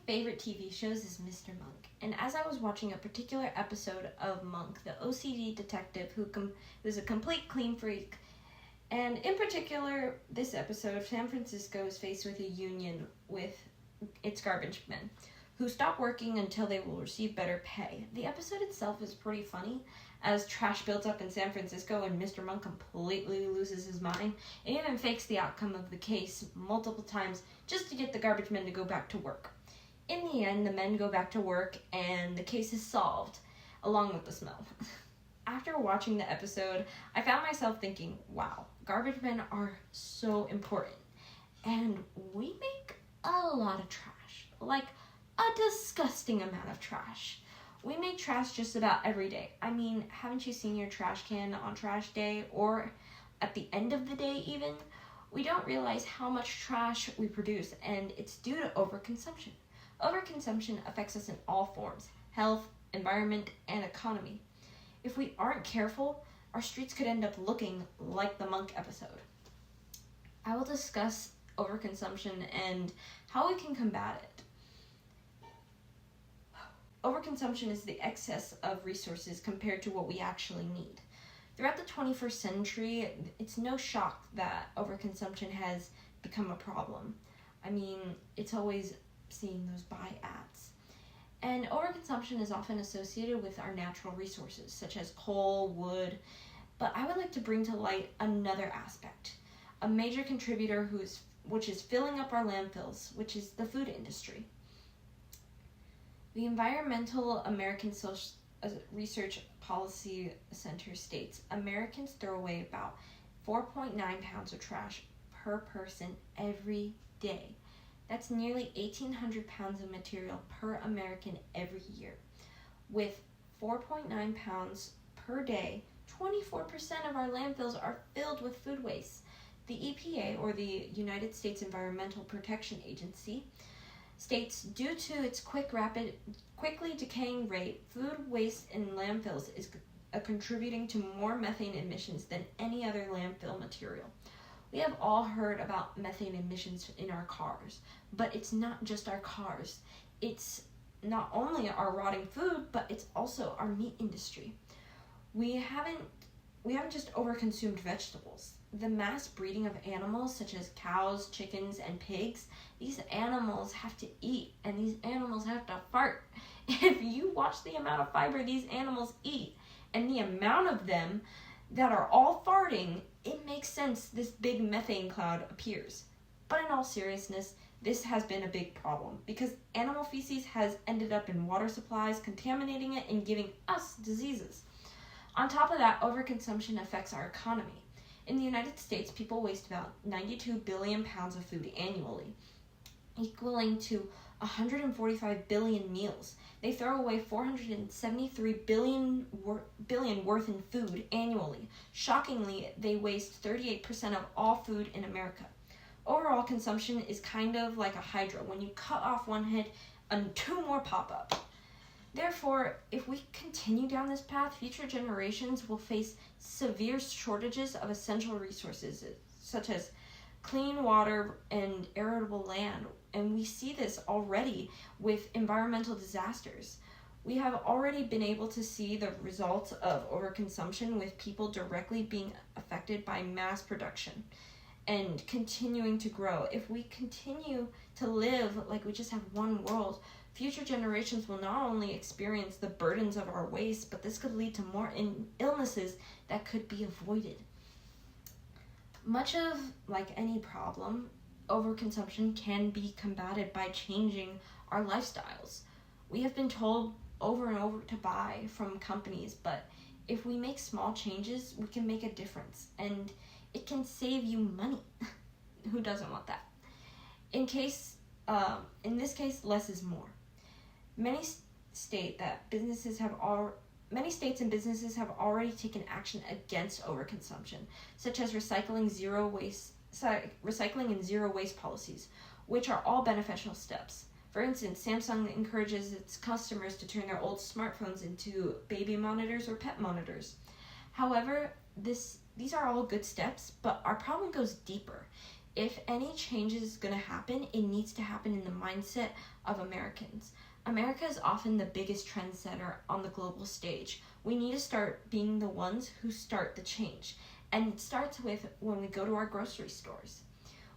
favorite TV shows is Mr. Monk, and as I was watching a particular episode of Monk, the OCD detective who is a complete clean freak, and in particular, this episode, San Francisco is faced with a union with its garbage men, who stop working until they will receive better pay. The episode itself is pretty funny, as trash builds up in San Francisco and Mr. Monk completely loses his mind and even fakes the outcome of the case multiple times just to get the garbage men to go back to work. In the end, the men go back to work and the case is solved, along with the smell. After watching the episode, I found myself thinking, wow, garbage men are so important. And we make a lot of trash, like a disgusting amount of trash. We make trash just about every day. I mean, haven't you seen your trash can on trash day or at the end of the day even? We don't realize how much trash we produce, and it's due to overconsumption. Overconsumption affects us in all forms: health, environment, and economy. If we aren't careful, our streets could end up looking like the Monk episode. I will discuss overconsumption and how we can combat it. Overconsumption is the excess of resources compared to what we actually need. Throughout the 21st century, it's no shock that overconsumption has become a problem. I mean, it's always seeing those buy ads. And overconsumption is often associated with our natural resources, such as coal, wood, but I would like to bring to light another aspect, a major contributor which is filling up our landfills, which is the food industry. The Environmental American Research Policy Center states Americans throw away about 4.9 pounds of trash per person every day. That's nearly 1,800 pounds of material per American every year. With 4.9 pounds per day, 24% of our landfills are filled with food waste. The EPA, or the United States Environmental Protection Agency, states due to its quickly decaying rate, food waste in landfills is contributing to more methane emissions than any other landfill material. We have all heard about methane emissions in our cars, but it's not just our cars. It's not only our rotting food, but it's also our meat industry. We haven't just overconsumed vegetables. The mass breeding of animals such as cows, chickens, and pigs, these animals have to eat and these animals have to fart. If you watch the amount of fiber these animals eat and the amount of them that are all farting, it makes sense this big methane cloud appears. But in all seriousness, this has been a big problem because animal feces has ended up in water supplies, contaminating it and giving us diseases. On top of that, overconsumption affects our economy. In the United States, people waste about 92 billion pounds of food annually, equaling to 145 billion meals. They throw away 473 billion worth in food annually. Shockingly, they waste 38% of all food in America. Overall consumption is kind of like a hydra. When you cut off one head, two more pop up. Therefore, if we continue down this path, future generations will face severe shortages of essential resources, such as clean water and arable land. And we see this already with environmental disasters. We have already been able to see the results of overconsumption with people directly being affected by mass production and continuing to grow. If we continue to live like we just have one world, future generations will not only experience the burdens of our waste, but this could lead to more illnesses that could be avoided. Much of, like any problem, overconsumption can be combated by changing our lifestyles. We have been told over and over to buy from companies, but if we make small changes, we can make a difference, and it can save you money. Who doesn't want that? In this case, less is more. Many states and businesses have already taken action against overconsumption, such as recycling and zero waste policies, which are all beneficial steps. For instance, Samsung encourages its customers to turn their old smartphones into baby monitors or pet monitors. However, these are all good steps, but our problem goes deeper. If any change is going to happen, it needs to happen in the mindset of Americans. America is often the biggest trendsetter on the global stage. We need to start being the ones who start the change. And it starts with when we go to our grocery stores.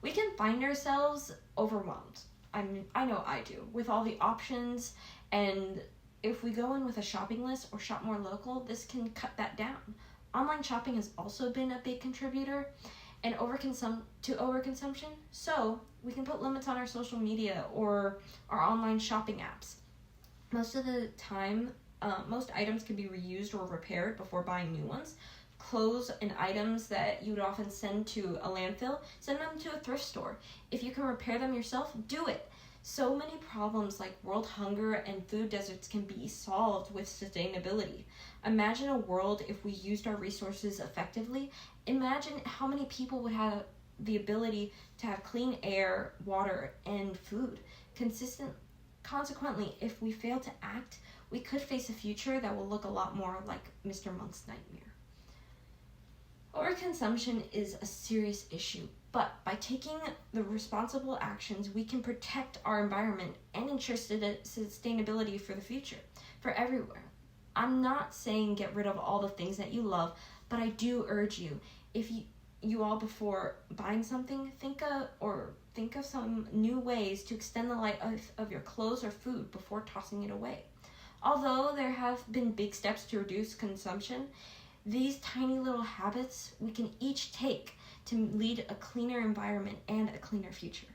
We can find ourselves overwhelmed. I know I do, with all the options, and if we go in with a shopping list or shop more local, this can cut that down. Online shopping has also been a big contributor and overconsumption, so we can put limits on our social media or our online shopping apps. Most of the time, most items can be reused or repaired before buying new ones. Clothes and items that you would often send to a landfill, send them to a thrift store. If you can repair them yourself, do it. So many problems like world hunger and food deserts can be solved with sustainability. Imagine a world if we used our resources effectively. Imagine how many people would have the ability to have clean air, water, and food. Consequently, if we fail to act, we could face a future that will look a lot more like Mr. Monk's nightmare. Overconsumption is a serious issue, but by taking the responsible actions, we can protect our environment and ensure sustainability for the future, for everywhere. I'm not saying get rid of all the things that you love, but I do urge you, if you all before buying something, think of some new ways to extend the life of your clothes or food before tossing it away. Although there have been big steps to reduce consumption, these tiny little habits we can each take to lead a cleaner environment and a cleaner future.